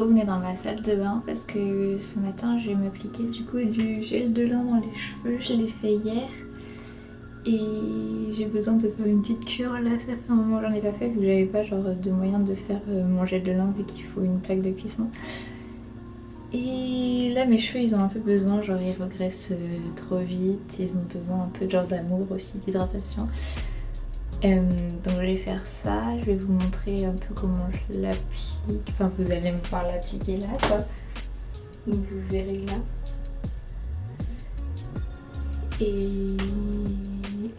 venez dans ma salle de bain parce que ce matin je vais m'appliquer du coup du gel de lin dans les cheveux. Je l'ai fait hier et j'ai besoin de faire une petite cure. Là ça fait un moment que j'en ai pas fait vu que j'avais pas genre de moyen de faire mon gel de lin vu qu'il faut une plaque de cuisson. Et là mes cheveux ils ont un peu besoin, genre ils regressent trop vite, ils ont besoin un peu genre d'amour aussi, d'hydratation. Donc je vais faire ça, je vais vous montrer un peu comment je l'applique, enfin vous allez me voir l'appliquer là quoi, donc vous verrez là. Et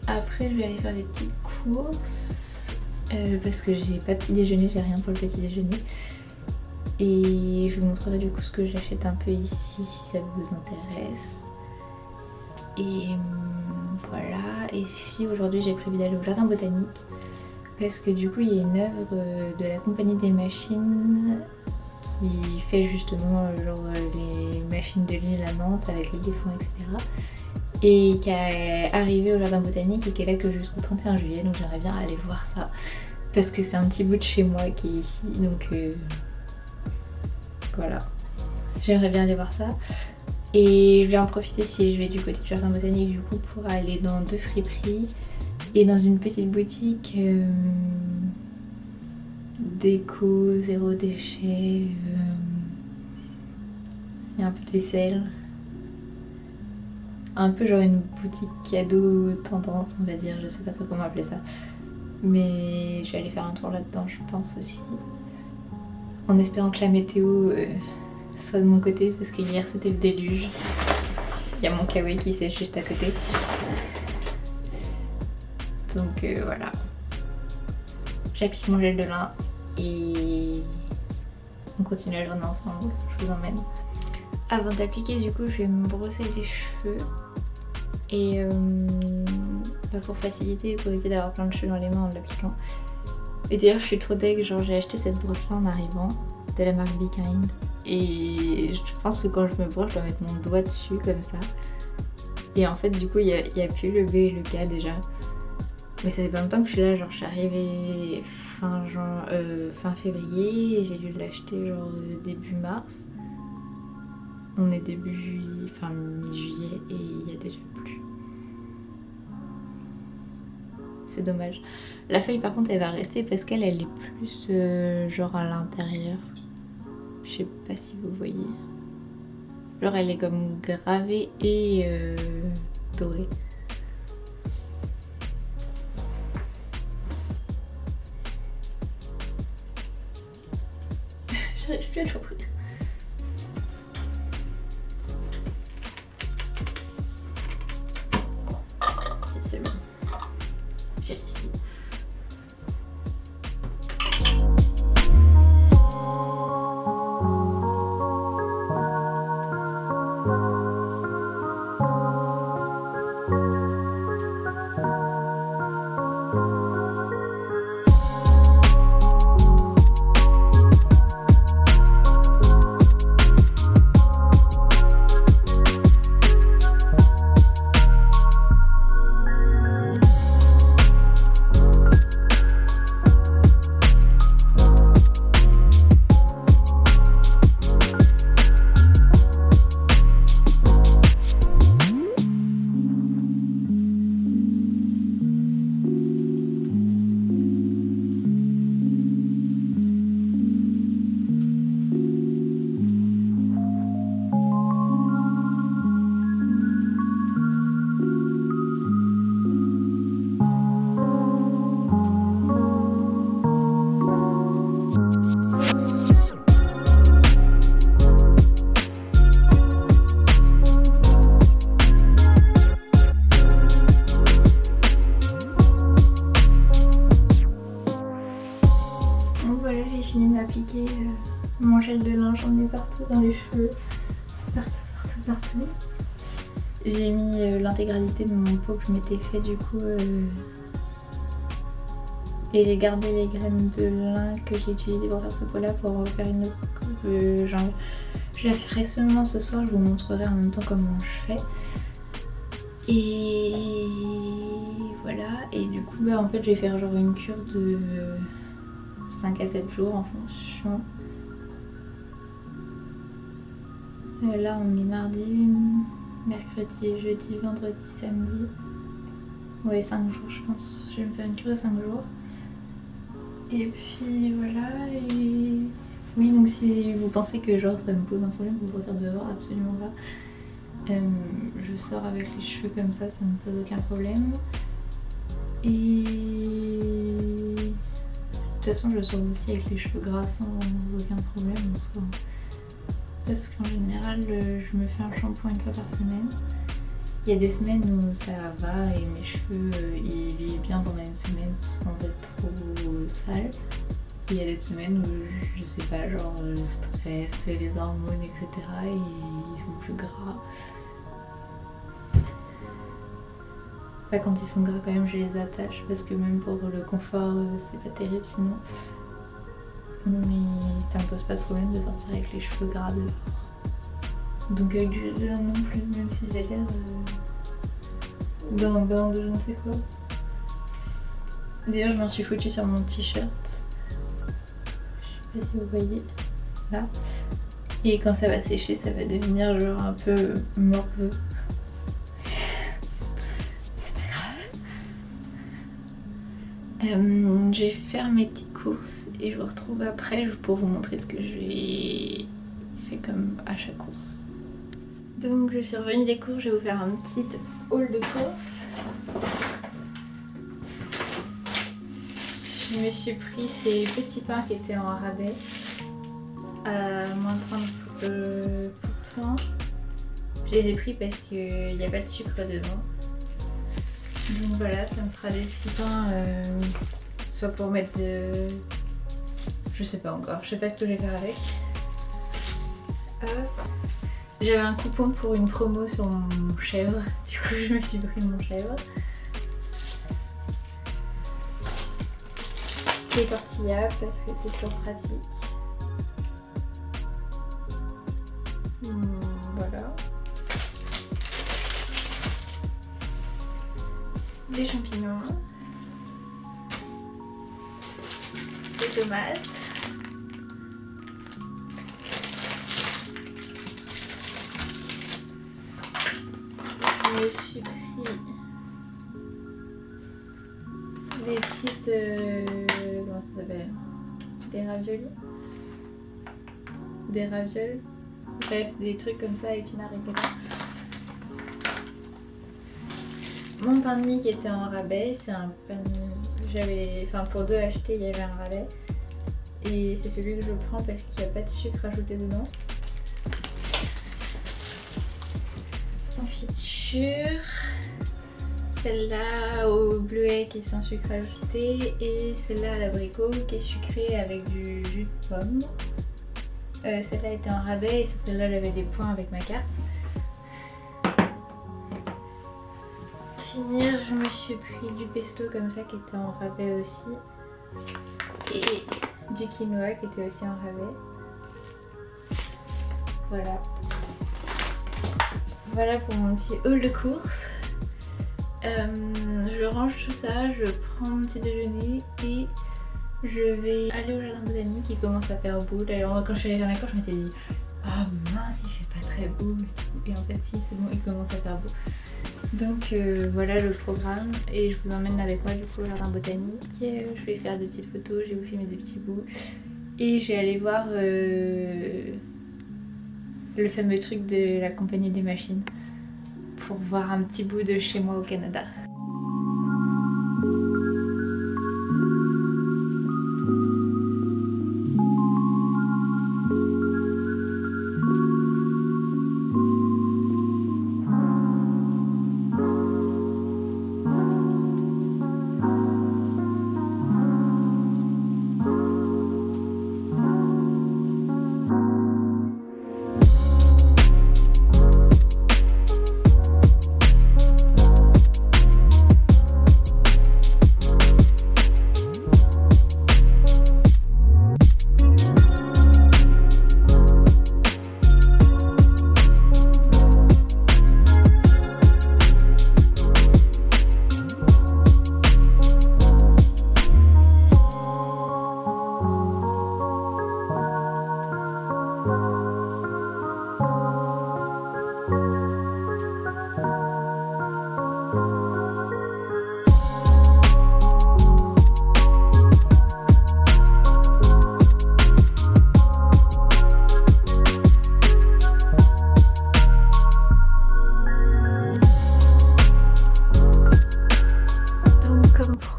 après je vais aller faire des petites courses parce que j'ai pas petit déjeuner, j'ai rien pour le petit déjeuner. Et je vous montrerai du coup ce que j'achète un peu ici si ça vous intéresse. Et voilà, et ici aujourd'hui j'ai prévu d'aller au jardin botanique parce que du coup il y a une œuvre de la compagnie des machines qui fait justement genre les machines de l'île à Nantes avec l'éléphant etc. Et qui est arrivée au jardin botanique et qui est là que jusqu'au 31 juillet, donc j'aimerais bien aller voir ça parce que c'est un petit bout de chez moi qui est ici, donc voilà, j'aimerais bien aller voir ça. Et je vais en profiter si je vais du côté du jardin botanique du coup pour aller dans 2 friperies et dans une petite boutique déco, zéro déchet, il y a un peu de vaisselle. Un peu genre une boutique cadeau tendance on va dire, je sais pas trop comment appeler ça. Mais je vais aller faire un tour là-dedans je pense aussi. En espérant que la météo soit de mon côté parce que hier c'était le déluge. Il y a mon kawaii qui sèche juste à côté. Donc voilà. J'applique mon gel de lin et on continue la journée ensemble, je vous emmène. Avant d'appliquer du coup je vais me brosser les cheveux. Et pour faciliter, pour éviter d'avoir plein de cheveux dans les mains en l'appliquant. Et d'ailleurs je suis trop deg, genre j'ai acheté cette brosse là en arrivant de la marque Be Kind. Et je pense que quand je me brosse je dois mettre mon doigt dessus comme ça. Et en fait du coup il y a plus le B et le K déjà. Mais ça fait pas longtemps que je suis là, genre je suis arrivée fin février et j'ai dû l'acheter genre début mars. On est début juillet, enfin mi-juillet et il y a déjà plus. C'est dommage. La feuille par contre elle va rester parce qu'elle est plus genre à l'intérieur. Je sais pas si vous voyez. Genre elle est comme gravée et dorée. J'arrive plus à l'ouvrir. C'est bon. J'ai réussi. Mon gel de lin, j'en ai partout dans les cheveux. Partout. J'ai mis l'intégralité de mon pot que je m'étais fait du coup. Et j'ai gardé les graines de lin que j'ai utilisées pour faire ce pot là pour faire une autre coupe. Genre, je la ferai seulement ce soir, je vous montrerai en même temps comment je fais. Et voilà, et du coup bah, en fait je vais faire genre une cure de 5 à 7 jours en fonction Là on est mardi, mercredi, jeudi, vendredi, samedi. Ouais, 5 jours je pense. Je vais me faire une cure de 5 jours. Et puis voilà, et oui, donc si vous pensez que genre ça me pose un problème pour sortir dehors, absolument pas. Je sors avec les cheveux comme ça me pose aucun problème. Et de toute façon je sors aussi avec les cheveux gras sans aucun problème en soi. Parce qu'en général je me fais un shampoing une fois par semaine. Il y a des semaines où ça va et mes cheveux ils vivent bien pendant une semaine sans être trop sales. Et il y a des semaines où je sais pas, genre le stress, les hormones, etc. et ils sont plus gras. Bah, quand ils sont gras quand même je les attache parce que même pour le confort c'est pas terrible sinon. Mais ça me pose pas de problème de sortir avec les cheveux gras dehors. Donc avec du gel non plus, même si j'ai l'air d'un bain de je ne sais quoi. D'ailleurs je m'en suis foutue sur mon t-shirt. Je sais pas si vous voyez, là. Et quand ça va sécher ça va devenir genre un peu morveux. C'est pas grave. Je vais faire mes petites courses et je vous retrouve après pour vous montrer ce que j'ai fait comme à chaque course. Donc je suis revenue des courses, je vais vous faire un petit haul de courses. Je me suis pris ces petits pains qui étaient en rabais à moins de 30%. Je les ai pris parce qu'il n'y a pas de sucre dedans. Donc voilà, ça me fera des petits pains, soit pour mettre de... Je sais pas encore, je sais pas ce que je vais faire avec. J'avais un coupon pour une promo sur mon chèvre, du coup je me suis pris mon chèvre. Les tortillas parce que c'est sur pratique. Voilà. Des champignons. Des tomates. Je me suis pris des petites... comment ça s'appelle? Des raviolis. Des ravioles. Bref, des trucs comme ça, épinards, etc. Mon pain de mie qui était en rabais, c'est un pain de mie... J'avais... Enfin, pour 2 achetés, il y avait un rabais. Et c'est celui que je prends parce qu'il n'y a pas de sucre ajouté dedans. Confiture, celle-là au bleuet qui est sans sucre ajouté et celle-là à l'abricot qui est sucrée avec du jus de pomme. Celle-là était en rabais et sur celle-là j'avais des points avec ma carte. Pour finir, je me suis pris du pesto comme ça qui était en rabais aussi et du quinoa qui était aussi en rabais. Voilà. Voilà pour mon petit haul de courses. Je range tout ça, je prends mon petit déjeuner et je vais aller au jardin botanique qui commence à faire beau. D'ailleurs quand je suis allée faire ma course je m'étais dit ah mince il fait pas très beau et en fait si c'est bon il commence à faire beau. Donc voilà le programme et je vous emmène avec moi du coup au jardin botanique. Je vais faire des petites photos, je vais vous filmer des petits bouts et je vais aller voir le fameux truc de la compagnie des machines pour voir un petit bout de chez moi au Canada.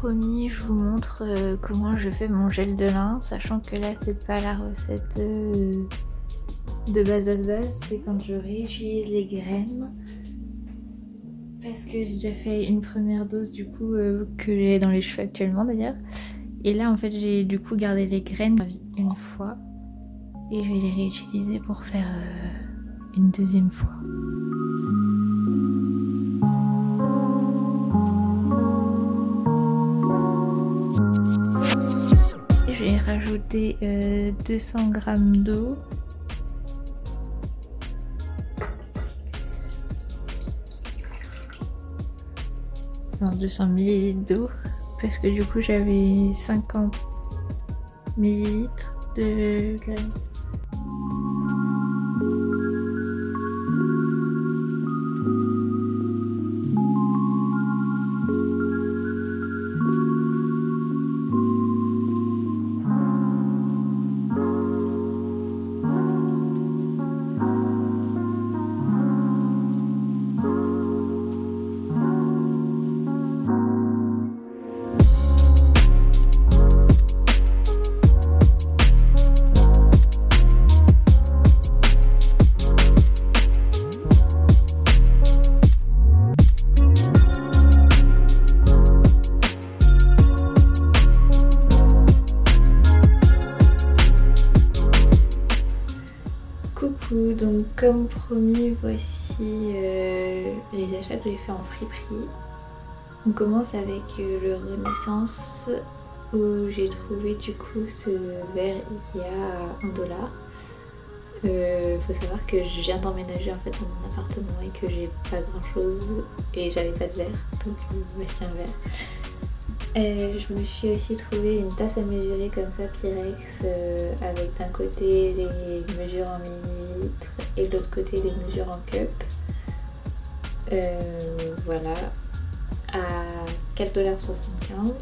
promis, je vous montre comment je fais mon gel de lin, sachant que là c'est pas la recette de base, c'est quand je réutilise les graines. Parce que j'ai déjà fait une première dose du coup que j'ai dans les cheveux actuellement d'ailleurs. Et là en fait j'ai du coup gardé les graines une fois. Et je vais les réutiliser pour faire une deuxième fois. Je vais rajouter 200 g d'eau. Enfin 200 ml d'eau. Parce que du coup j'avais 50 ml de graines. Coucou, donc comme promis, voici les achats que j'ai fait en friperie. On commence avec le Renaissance où j'ai trouvé du coup ce verre Ikea à 1 $. Faut savoir que je viens d'emménager en fait dans mon appartement et que j'ai pas grand chose et j'avais pas de verre, donc voici un verre. Je me suis aussi trouvé une tasse à mesurer comme ça Pyrex avec d'un côté les mesures en millilitres et de l'autre côté les mesures en cup. Voilà, à 4,75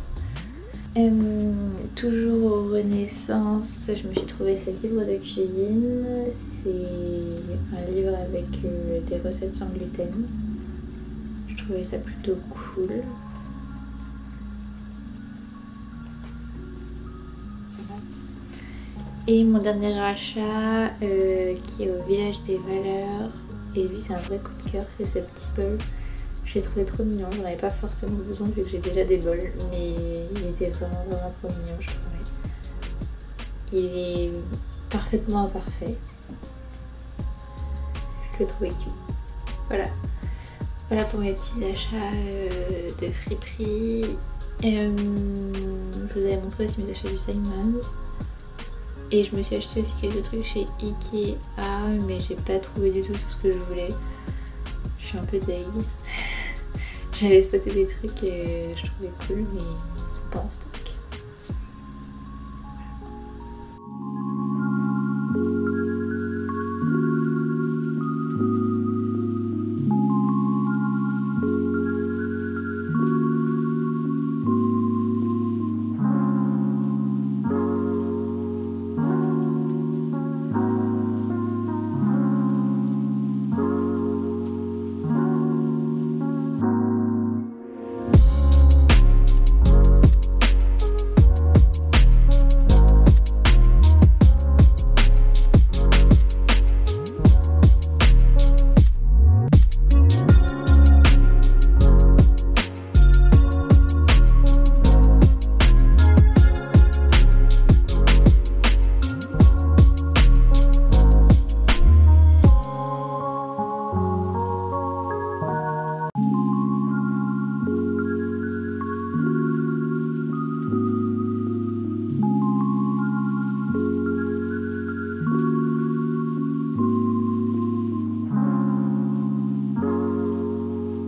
$. Toujours au Renaissance, je me suis trouvé ce livre de cuisine. C'est un livre avec des recettes sans gluten. Je trouvais ça plutôt cool. Et mon dernier achat qui est au Village des Valeurs, et lui c'est un vrai coup de cœur, c'est ce petit bol. Je l'ai trouvé trop mignon, j'en avais pas forcément besoin vu que j'ai déjà des bols, mais il était vraiment trop mignon je trouvais. Il est parfaitement imparfait. Je l'ai trouvé cute. Voilà. Voilà pour mes petits achats de friperie. Je vous avais montré aussi mes achats du Simon. Et je me suis acheté aussi quelques trucs chez Ikea, mais j'ai pas trouvé du tout tout ce que je voulais. Je suis un peu deg. J'avais spoté des trucs et je trouvais cool, mais c'est pas en stock.